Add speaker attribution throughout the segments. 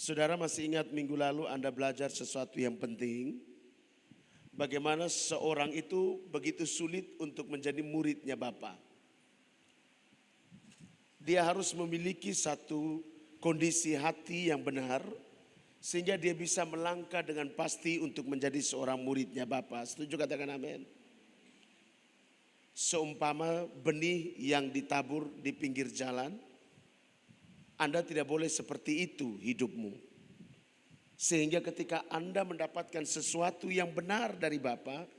Speaker 1: Saudara masih ingat minggu lalu Anda belajar sesuatu yang penting. Bagaimana seorang itu begitu sulit untuk menjadi muridnya Bapa. Dia harus memiliki satu kondisi hati yang benar. Sehingga dia bisa melangkah dengan pasti untuk menjadi seorang muridnya Bapa. Setuju katakan amin. Seumpama benih yang ditabur di pinggir jalan. Anda tidak boleh seperti itu hidupmu. Sehingga ketika Anda mendapatkan sesuatu yang benar dari Bapa,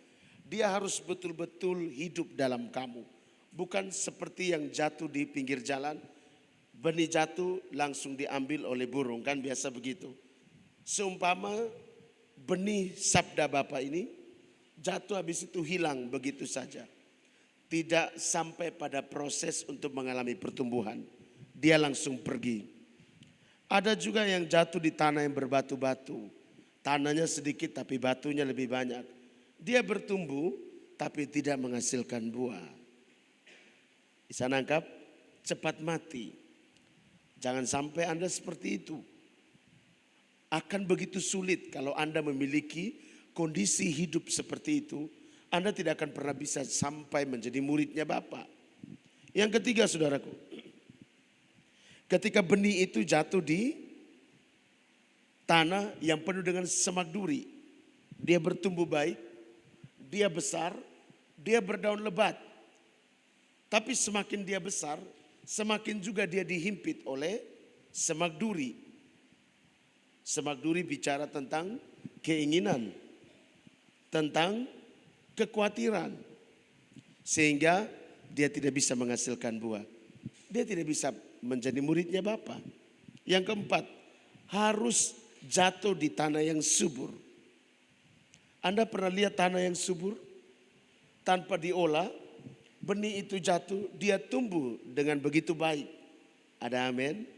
Speaker 1: dia harus betul-betul hidup dalam kamu. Bukan seperti yang jatuh di pinggir jalan, benih jatuh langsung diambil oleh burung, kan biasa begitu. Seumpama benih sabda Bapa ini jatuh habis itu hilang begitu saja. Tidak sampai pada proses untuk mengalami pertumbuhan. Dia langsung pergi. Ada juga yang jatuh di tanah yang berbatu-batu. Tanahnya sedikit tapi batunya lebih banyak. Dia bertumbuh tapi tidak menghasilkan buah. Bisa nangkap? Cepat mati. Jangan sampai Anda seperti itu. Akan begitu sulit kalau Anda memiliki kondisi hidup seperti itu. Anda tidak akan pernah bisa sampai menjadi muridnya Bapa. Yang ketiga saudaraku. Ketika benih itu jatuh di tanah yang penuh dengan semak duri. Dia bertumbuh baik, dia besar, dia berdaun lebat. Tapi semakin dia besar, semakin juga dia dihimpit oleh semak duri. Semak duri bicara tentang keinginan, tentang kekhawatiran. Sehingga dia tidak bisa menghasilkan buah. Dia tidak bisa menjadi muridnya Bapa. Yang keempat, harus jatuh di tanah yang subur. Anda pernah lihat tanah yang subur? Tanpa diolah, benih itu jatuh, dia tumbuh dengan begitu baik. Ada amin?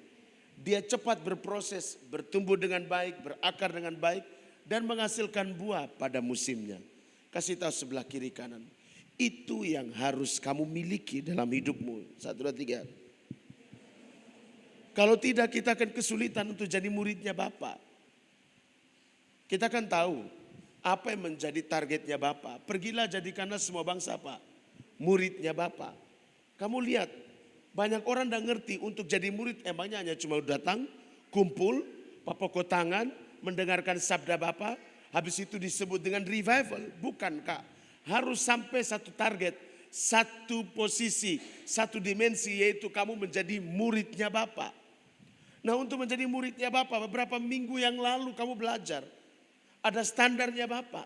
Speaker 1: Dia cepat berproses, bertumbuh dengan baik, berakar dengan baik, dan menghasilkan buah pada musimnya. Kasih tahu sebelah kiri kanan. Itu yang harus kamu miliki dalam hidupmu. 1, 2, 3. Kalau tidak kita akan kesulitan untuk jadi muridnya Bapa. Kita kan tahu apa yang menjadi targetnya Bapa. Pergilah jadikanlah semua bangsa apa? Muridnya Bapa. Kamu lihat banyak orang dah ngerti untuk jadi murid emangnya hanya cuma datang, kumpul, papoko tangan, mendengarkan sabda Bapa. Habis itu disebut dengan revival. Bukan Kak. Harus sampai satu target, satu posisi, satu dimensi yaitu kamu menjadi muridnya Bapa. Nah untuk menjadi muridnya Bapa beberapa minggu yang lalu kamu belajar. Ada standarnya Bapa.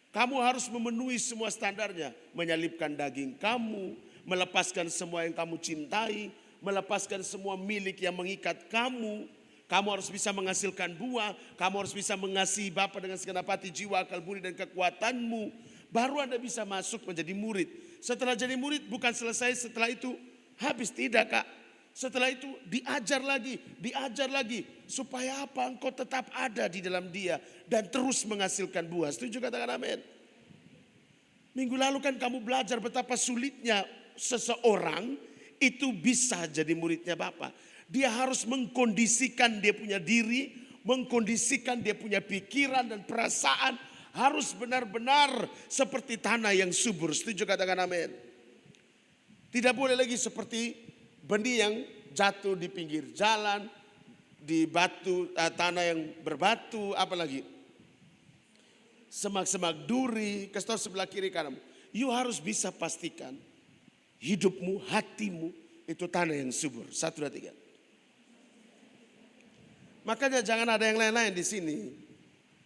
Speaker 1: Kamu harus memenuhi semua standarnya. Menyalipkan daging kamu, melepaskan semua yang kamu cintai, melepaskan semua milik yang mengikat kamu. Kamu harus bisa menghasilkan buah, kamu harus bisa mengasihi Bapa dengan segenap hati, jiwa, akal budi dan kekuatanmu. Baru Anda bisa masuk menjadi murid. Setelah jadi murid bukan selesai setelah itu habis, tidak Kak. Setelah itu diajar lagi. Supaya apa? Engkau tetap ada di dalam dia dan terus menghasilkan buah. Setuju katakan amin. Minggu lalu kan kamu belajar betapa sulitnya seseorang itu bisa jadi muridnya Bapa. Dia harus mengkondisikan dia punya diri, mengkondisikan dia punya pikiran dan perasaan. Harus benar-benar seperti tanah yang subur. Setuju katakan amin. Tidak boleh lagi seperti benih yang jatuh di pinggir jalan, di batu, tanah yang berbatu, apalagi semak-semak duri. Kasih tahu sebelah kiri kanan. You harus bisa pastikan hidupmu, hatimu itu tanah yang subur. 1, 2, 3. Makanya jangan ada yang lain-lain di sini.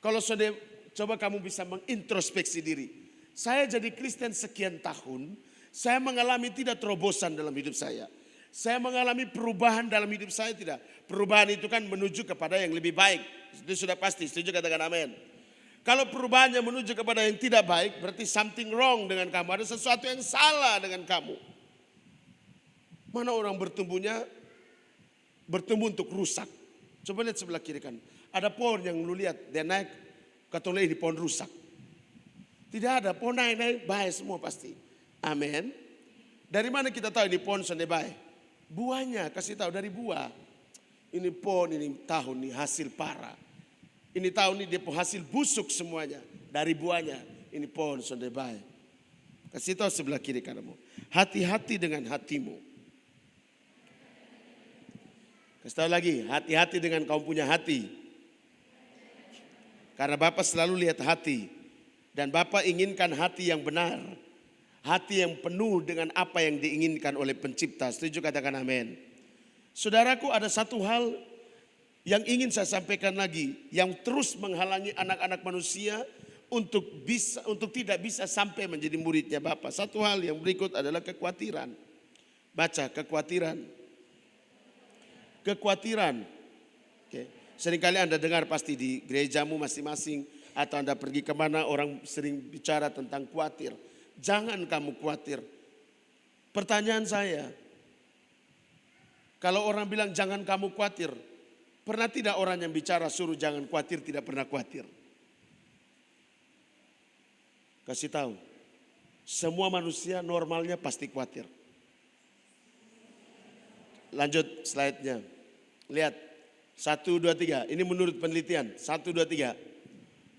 Speaker 1: Kalau sudah coba kamu bisa mengintrospeksi diri. Saya jadi Kristen sekian tahun, saya mengalami tidak terobosan dalam hidup saya. Saya mengalami perubahan dalam hidup saya tidak. Perubahan itu kan menuju kepada yang lebih baik. Itu sudah pasti, setuju katakan amin. Kalau perubahannya menuju kepada yang tidak baik, berarti something wrong dengan kamu. Ada sesuatu yang salah dengan kamu. Mana orang bertumbuh untuk rusak. Coba lihat sebelah kiri kan. Ada pohon yang lu lihat, dia naik, katanya ini pohon rusak. Tidak ada, pohon naik baik semua pasti. Amin. Dari mana kita tahu ini pohon sudah baik? Buahnya, kasih tahu dari buah. Ini pohon ini tahun ini hasil parah. Ini tahun ini dia hasil busuk semuanya dari buahnya. Ini pohon sonde baik. Kasih tahu sebelah kiri kananmu. Hati-hati dengan hatimu. Kasih tahu lagi, hati-hati dengan kamu punya hati. Karena Bapak selalu lihat hati. Dan Bapak inginkan hati yang benar. Hati yang penuh dengan apa yang diinginkan oleh pencipta. Setuju, katakan amin. Saudaraku, ada satu hal yang ingin saya sampaikan lagi. Yang terus menghalangi anak-anak manusia untuk tidak bisa sampai menjadi muridnya Bapa. Satu hal yang berikut adalah kekhawatiran. Baca, kekhawatiran. Kekhawatiran. Oke. Seringkali Anda dengar pasti di gerejamu masing-masing atau Anda pergi kemana orang sering bicara tentang khawatir. Jangan kamu khawatir. Pertanyaan saya, kalau orang bilang jangan kamu khawatir, pernah tidak orang yang bicara suruh jangan khawatir tidak pernah khawatir? Kasih tahu, semua manusia normalnya pasti khawatir. Lanjut slide-nya. Lihat, 1, 2, 3. Ini menurut penelitian. 1, 2, 3.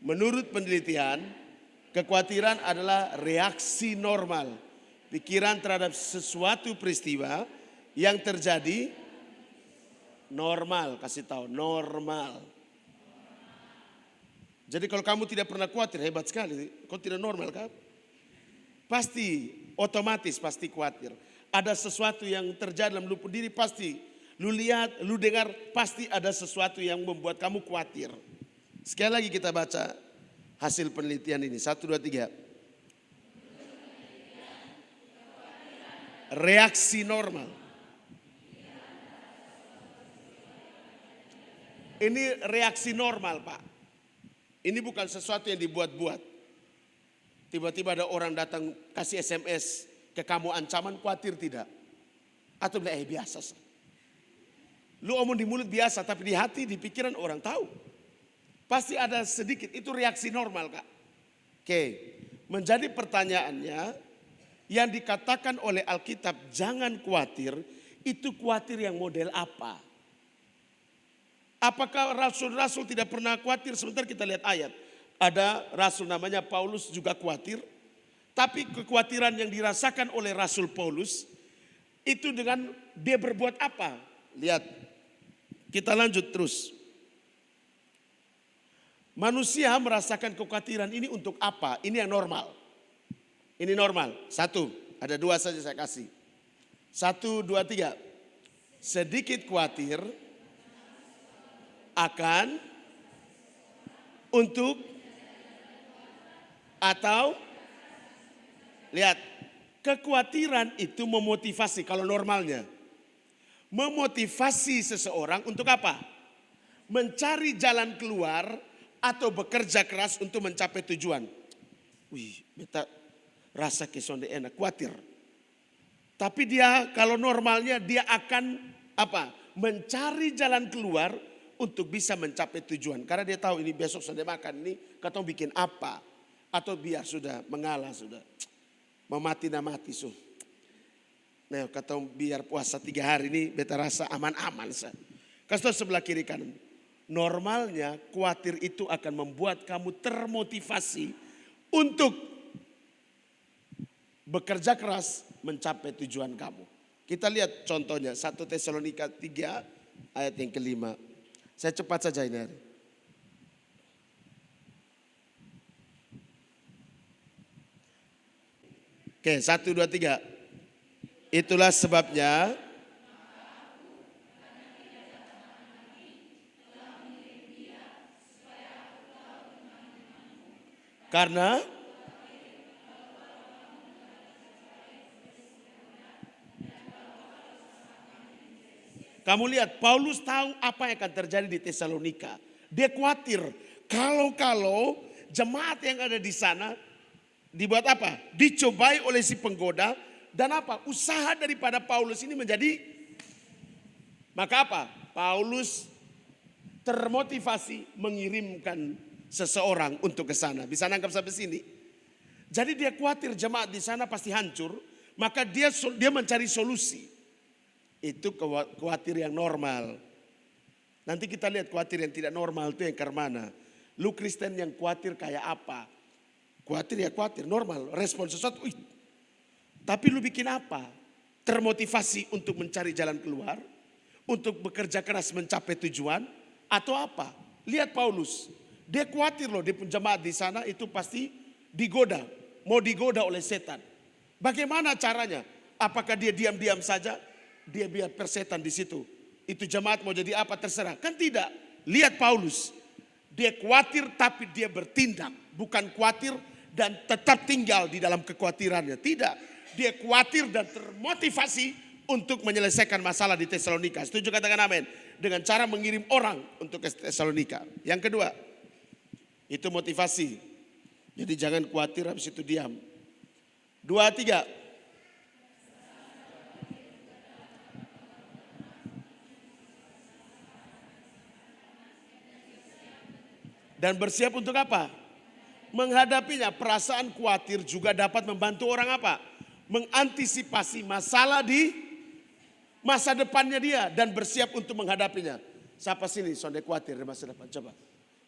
Speaker 1: Menurut penelitian, kekhawatiran adalah reaksi normal. Pikiran terhadap sesuatu peristiwa yang terjadi normal. Kasih tahu, normal. Jadi kalau kamu tidak pernah khawatir, hebat sekali. Kau tidak normal kan? Pasti, otomatis pasti khawatir. Ada sesuatu yang terjadi dalam lupa diri pasti. Lu lihat, lu dengar, pasti ada sesuatu yang membuat kamu khawatir. Sekali lagi kita baca hasil penelitian ini. 1, 2, 3. Reaksi normal. Ini reaksi normal, Pak. Ini bukan sesuatu yang dibuat-buat. Tiba-tiba ada orang datang kasih SMS ke kamu ancaman, khawatir tidak? Atau bilang biasa. Lu omong di mulut biasa tapi di hati, di pikiran orang tahu. Pasti ada sedikit, itu reaksi normal Kak. Oke, menjadi pertanyaannya yang dikatakan oleh Alkitab jangan khawatir, itu khawatir yang model apa? Apakah rasul-rasul tidak pernah khawatir? Sebentar kita lihat ayat. Ada rasul namanya Paulus juga khawatir. Tapi kekhawatiran yang dirasakan oleh Rasul Paulus itu dengan dia berbuat apa? Lihat, kita lanjut terus. Manusia merasakan kekhawatiran ini untuk apa? Ini yang normal. Ini normal. 1, ada 2 saja saya kasih. 1, 2, 3. Sedikit khawatir akan, untuk, atau, lihat, kekhawatiran itu memotivasi kalau normalnya. Memotivasi seseorang untuk apa? Mencari jalan keluar atau bekerja keras untuk mencapai tujuan. Wih, beta rasa kesonde enak, khawatir. Tapi dia kalau normalnya dia akan apa? Mencari jalan keluar untuk bisa mencapai tujuan. Karena dia tahu ini besok sudah makan ini, katong bikin apa? Atau biar sudah mengalah sudah. Memati na mati so. Nah, katong biar puasa 3 hari ini beta rasa aman-aman sa. Kasih sebelah kiri kanan. Normalnya khawatir itu akan membuat kamu termotivasi untuk bekerja keras mencapai tujuan kamu. Kita lihat contohnya 1 Tesalonika 3 ayat yang kelima. Saya cepat saja ini hari. Oke, 1, 2, 3. Itulah sebabnya karena kamu lihat, Paulus tahu apa yang akan terjadi di Tesalonika. Dia khawatir kalau jemaat yang ada di sana dibuat apa? Dicobai oleh si penggoda dan apa? Usaha daripada Paulus ini menjadi, maka apa? Paulus termotivasi mengirimkan seseorang untuk ke sana. Bisa nangkap sampai sini? Jadi dia khawatir jemaat di sana pasti hancur, maka dia mencari solusi. Itu khawatir yang normal. Nanti kita lihat khawatir yang tidak normal itu yang ke mana. Lu Kristen yang khawatir kayak apa? Khawatir ya khawatir, normal. Respon sesuatu, tapi lu bikin apa? Termotivasi untuk mencari jalan keluar? Untuk bekerja keras mencapai tujuan? Atau apa? Lihat Paulus. Dia khawatir loh, dia pun jemaat di sana itu pasti digoda. Mau digoda oleh setan. Bagaimana caranya? Apakah dia diam-diam saja? Dia biar persetan di situ. Itu jemaat mau jadi apa terserah. Kan tidak. Lihat Paulus. Dia khawatir tapi dia bertindak. Bukan khawatir dan tetap tinggal di dalam kekhawatirannya. Tidak. Dia khawatir dan termotivasi untuk menyelesaikan masalah di Tesalonika. Setuju katakan amin. Dengan cara mengirim orang untuk ke Tesalonika. Yang kedua. Itu motivasi. Jadi jangan khawatir habis itu diam. 2, 3. Dan bersiap untuk apa? Menghadapinya. Perasaan khawatir juga dapat membantu orang apa? Mengantisipasi masalah di masa depannya dia. Dan bersiap untuk menghadapinya. Siapa sini sonde khawatir di masa depan? Coba.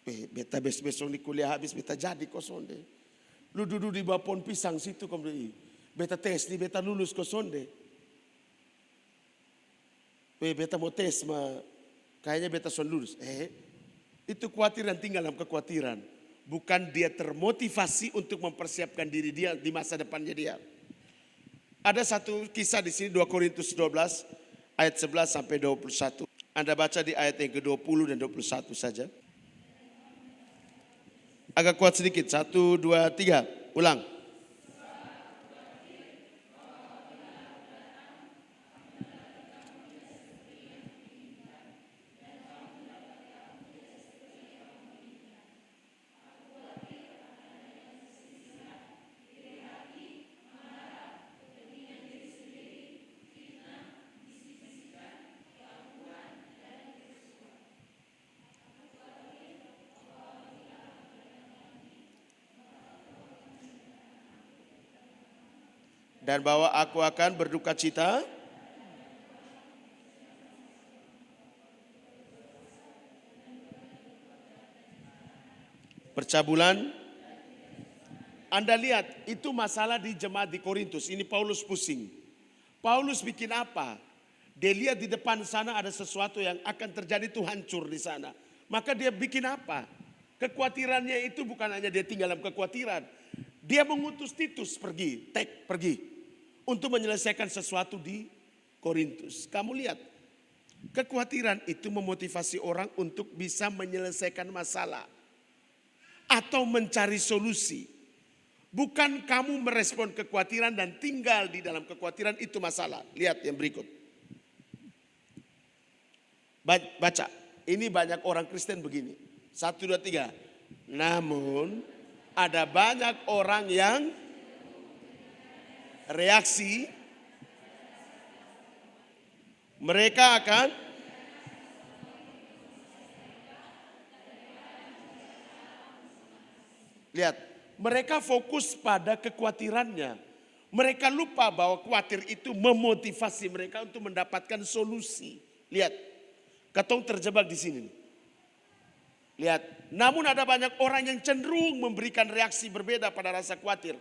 Speaker 1: Beta besok ini kuliah habis, beta jadi kok sonde. Lu duduk di bawah pohon pisang situ kemudian. Beta tes nih, beta lulus kok sonde. Beta mau tes, kayaknya beta son lulus. Itu khawatir dan tinggal dalam kekhawatiran. Bukan dia termotivasi untuk mempersiapkan diri dia di masa depannya dia. Ada satu kisah di sini 2 Korintus 12 ayat 11 sampai 21. Anda baca di ayat yang ke-20 dan 21 saja. Agak kuat sedikit. 1, 2, 3. Ulang. Dan bahwa aku akan berduka cita percabulan. Anda lihat itu masalah di jemaat di Korintus. Ini Paulus pusing. Paulus bikin apa? Dia lihat di depan sana ada sesuatu yang akan terjadi itu hancur di sana. Maka dia bikin apa? Kekhawatirannya itu bukan hanya dia tinggal dalam kekhawatiran. Dia mengutus Titus pergi. Untuk menyelesaikan sesuatu di Korintus. Kamu lihat, kekhawatiran itu memotivasi orang untuk bisa menyelesaikan masalah. Atau mencari solusi. Bukan kamu merespon kekhawatiran dan tinggal di dalam kekhawatiran itu masalah. Lihat yang berikut. Baca, ini banyak orang Kristen begini. 1, 2, 3. Namun ada banyak orang yang reaksi mereka akan lihat, mereka fokus pada kekhawatirannya. Mereka lupa bahwa khawatir itu memotivasi mereka untuk mendapatkan solusi. Lihat, ketong terjebak di sini. Lihat, namun ada banyak orang yang cenderung memberikan reaksi berbeda pada rasa khawatir.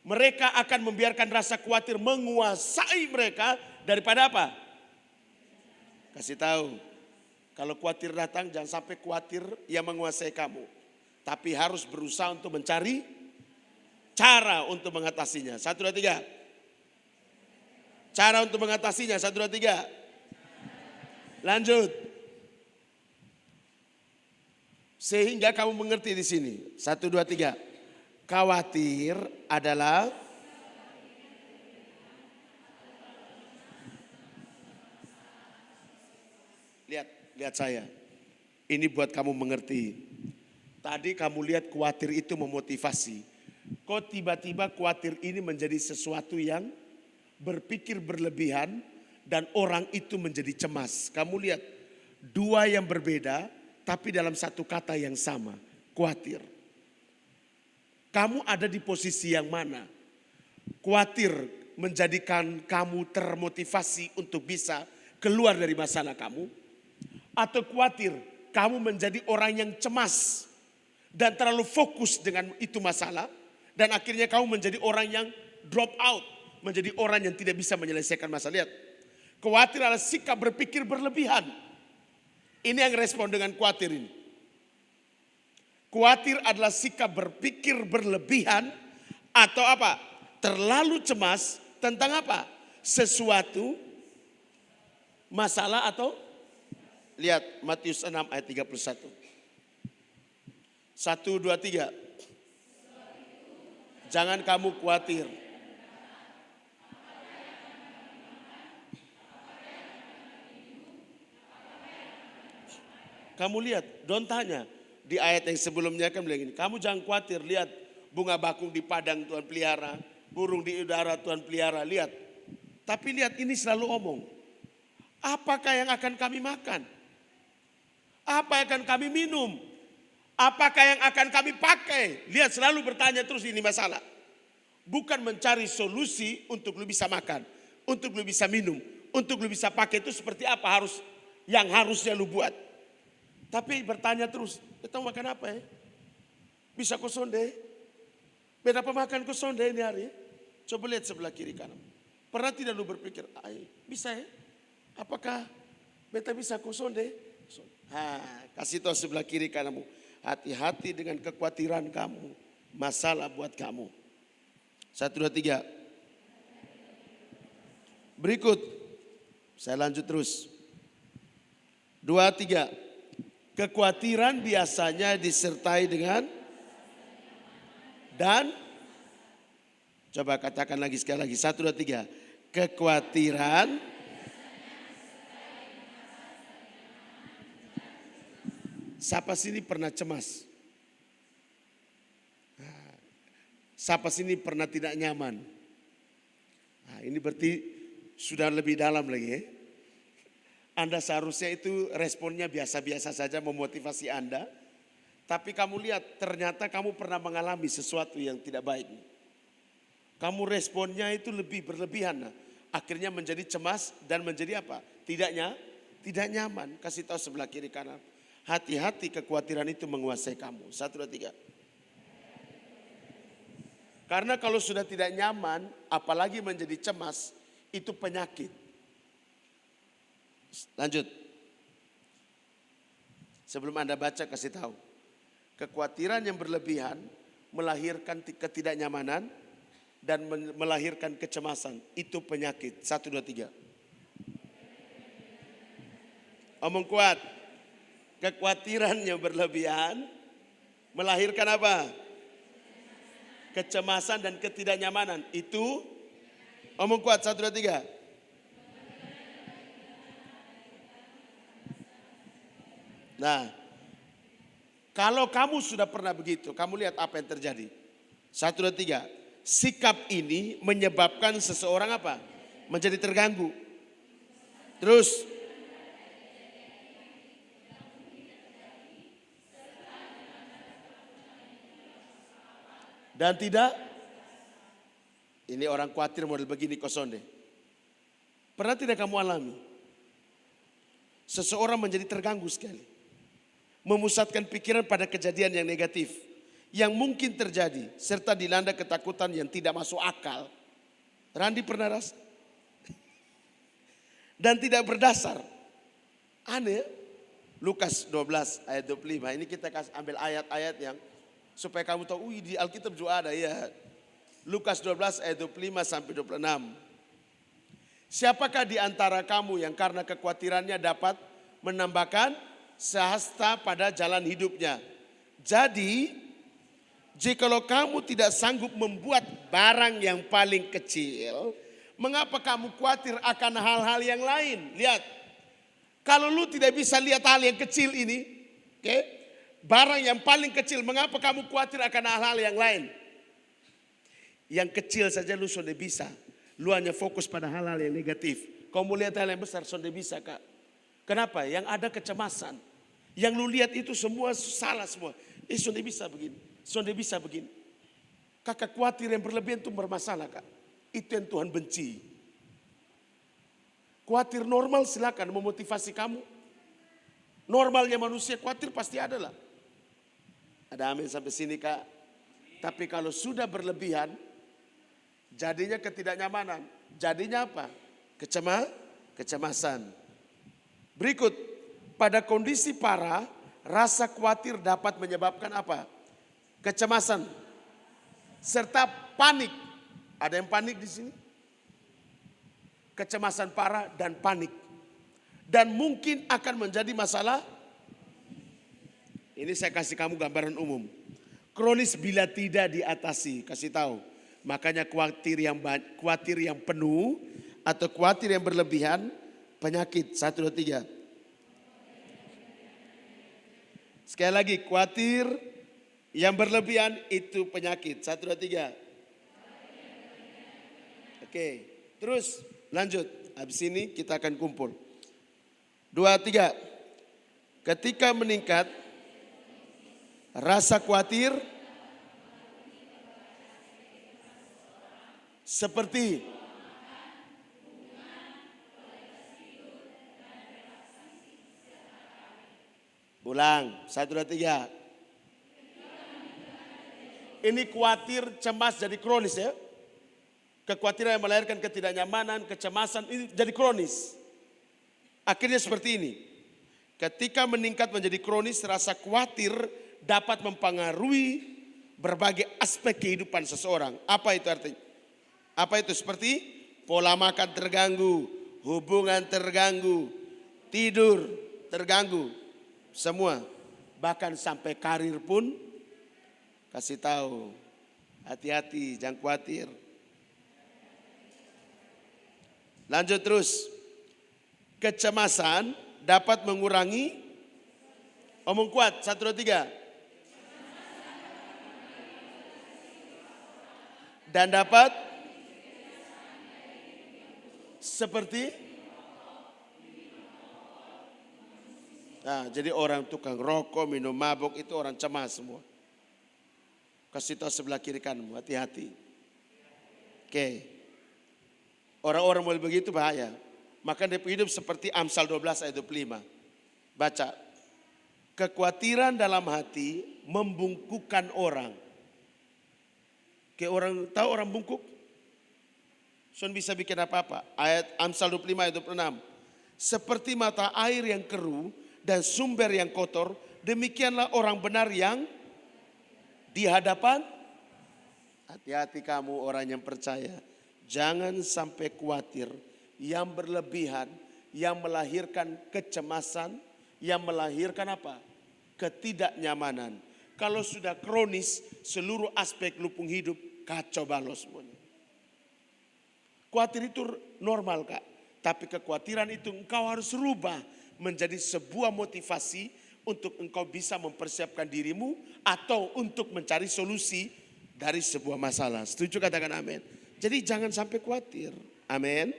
Speaker 1: Mereka akan membiarkan rasa khawatir menguasai mereka daripada apa? Kasih tahu. Kalau khawatir datang jangan sampai khawatir yang menguasai kamu. Tapi harus berusaha untuk mencari cara untuk mengatasinya. 1, 2, 3. Cara untuk mengatasinya. 1, 2, 3. Lanjut. Sehingga kamu mengerti di sini. 1, 2, 3. Khawatir adalah lihat saya. Ini buat kamu mengerti. Tadi kamu lihat khawatir itu memotivasi. Kok tiba-tiba khawatir ini menjadi sesuatu yang berpikir berlebihan dan orang itu menjadi cemas. Kamu lihat 2 yang berbeda tapi dalam satu kata yang sama, khawatir. Kamu ada di posisi yang mana? Khawatir menjadikan kamu termotivasi untuk bisa keluar dari masalah kamu? atau khawatir, kamu menjadi orang yang cemas dan terlalu fokus dengan itu masalah, dan akhirnya kamu menjadi orang yang drop out, menjadi orang yang tidak bisa menyelesaikan masalah. Lihat, khawatir adalah sikap berpikir berlebihan. Ini yang respon dengan khawatir ini. Khawatir adalah sikap berpikir berlebihan atau apa? Terlalu cemas tentang apa? Sesuatu, masalah atau lihat Matius 6 ayat 31. 1, 2, 3. Jangan kamu khawatir. Kamu lihat, don't tanya. Di ayat yang sebelumnya kan bilang ini, kamu jangan khawatir, lihat bunga bakung di padang Tuhan pelihara, burung di udara Tuhan pelihara, lihat. Tapi lihat ini selalu omong, apakah yang akan kami makan? Apa yang akan kami minum? Apakah yang akan kami pakai? Lihat selalu bertanya terus ini masalah. Bukan mencari solusi untuk lu bisa makan, untuk lu bisa minum, untuk lu bisa pakai itu seperti apa yang harusnya lu buat. Tapi bertanya terus, kita makan apa ya? Bisa kosong deh. Beda makan kosong deh ini hari. Coba lihat sebelah kiri kanan. Pernah tidak lu berpikir, bisa ya? Apakah beta bisa kosong deh? Kasih tahu sebelah kiri kananmu. Hati-hati dengan kekhawatiran kamu. Masalah buat kamu. 1, 2, 3. Berikut. Saya lanjut terus. 2, 3. Kekhawatiran biasanya disertai dengan dan coba katakan lagi sekali lagi. 1, 2, 3. Kekhawatiran siapa sini pernah cemas? Siapa sini pernah tidak nyaman? Nah, ini berarti sudah lebih dalam lagi ya. Anda seharusnya itu responnya biasa-biasa saja memotivasi Anda. Tapi kamu lihat ternyata kamu pernah mengalami sesuatu yang tidak baik. Kamu responnya itu lebih berlebihan. Akhirnya menjadi cemas dan menjadi apa? Tidak nyaman. Kasih tahu sebelah kiri kanan. Hati-hati kekhawatiran itu menguasai kamu. 1, 2, 3. Karena kalau sudah tidak nyaman, apalagi menjadi cemas, itu penyakit. Lanjut. Sebelum Anda baca kasih tahu. Kekhawatiran yang berlebihan melahirkan ketidaknyamanan dan melahirkan kecemasan. Itu penyakit. 1, 2, 3. Omong kuat. Kekhawatiran yang berlebihan melahirkan apa? Kecemasan dan ketidaknyamanan. Itu omong kuat. 1, 2, 3. Nah, kalau kamu sudah pernah begitu, kamu lihat apa yang terjadi. 1, 2, 3. Sikap ini menyebabkan seseorang apa? Menjadi terganggu. Terus. Dan tidak. Ini orang khawatir model begini kosong deh. Pernah tidak kamu alami? Seseorang menjadi terganggu sekali. Memusatkan pikiran pada kejadian yang negatif yang mungkin terjadi serta dilanda ketakutan yang tidak masuk akal. Randi pernah rasa? Dan tidak berdasar. Aneh. Lukas 12 ayat 25. Ini kita ambil ayat-ayat yang supaya kamu tahu, di Alkitab juga ada ya. Lukas 12 ayat 25 sampai 26. Siapakah di antara kamu yang karena kekhawatirannya dapat menambahkan sehasta pada jalan hidupnya. Jadi, jikalau kamu tidak sanggup membuat barang yang paling kecil, mengapa kamu khawatir akan hal-hal yang lain? Lihat, kalau lu tidak bisa lihat hal yang kecil ini, barang yang paling kecil, mengapa kamu khawatir akan hal-hal yang lain? Yang kecil saja lu sudah bisa. Lu hanya fokus pada hal-hal yang negatif. Kamu lihat hal yang besar sudah bisa, Kak. Kenapa? Yang ada kecemasan. Yang lu lihat itu semua salah semua. Sudah bisa begini. Sudah bisa begini. Kakak khawatir yang berlebihan itu bermasalah, Kak. Itu yang Tuhan benci. Khawatir normal silakan memotivasi kamu. Normalnya manusia khawatir pasti ada lah. Ada amin sampai sini Kak. Tapi kalau sudah berlebihan, jadinya ketidaknyamanan. Jadinya apa? Kecemasan. Berikut, pada kondisi parah, rasa khawatir dapat menyebabkan apa? Kecemasan. Serta panik. Ada yang panik di sini? Kecemasan parah dan panik. Dan mungkin akan menjadi masalah. Ini saya kasih kamu gambaran umum. Kronis bila tidak diatasi, kasih tahu. Makanya khawatir yang penuh atau khawatir yang berlebihan, penyakit. 1, 2, 3. Sekali lagi, khawatir yang berlebihan itu penyakit. 1, 2, 3. Oke, terus lanjut. Habis ini kita akan kumpul. 2, 3. Ketika meningkat rasa khawatir seperti ulang. 1, 2, 3. Ini khawatir, cemas jadi kronis ya. Kekhawatiran yang melahirkan ketidaknyamanan, kecemasan ini jadi kronis. Akhirnya seperti ini. Ketika meningkat menjadi kronis, rasa khawatir dapat mempengaruhi berbagai aspek kehidupan seseorang. Apa itu artinya? Apa itu? Seperti pola makan terganggu, hubungan terganggu, tidur terganggu, semua. Bahkan sampai karir pun kasih tahu. Hati-hati, jangan khawatir. Lanjut terus. Kecemasan dapat mengurangi, omong kuat, 1, 2, 3. Dan dapat seperti, nah, jadi orang tukang rokok, minum mabuk itu orang cemas semua. Kasih tahu sebelah kiri kanmu, hati-hati. Oke. Orang-orang mulai begitu bahaya. Maka dia hidup seperti Amsal 12 ayat 25. Baca. Kekhawatiran dalam hati membungkukkan orang. Kayak orang, tahu orang bungkuk? Sun bisa bikin apa-apa. Ayat Amsal 25 ayat 26. Seperti mata air yang keruh dan sumber yang kotor, demikianlah orang benar yang di hadapan. Hati-hati kamu orang yang percaya. Jangan sampai khawatir yang berlebihan, yang melahirkan kecemasan, yang melahirkan apa? Ketidaknyamanan. Kalau sudah kronis, seluruh aspek lupung hidup kacau balau semuanya. Khawatir itu normal Kak. Tapi kekhawatiran itu engkau harus rubah menjadi sebuah motivasi untuk engkau bisa mempersiapkan dirimu atau untuk mencari solusi dari sebuah masalah. Setuju katakan amin. Jadi jangan sampai khawatir. Amin.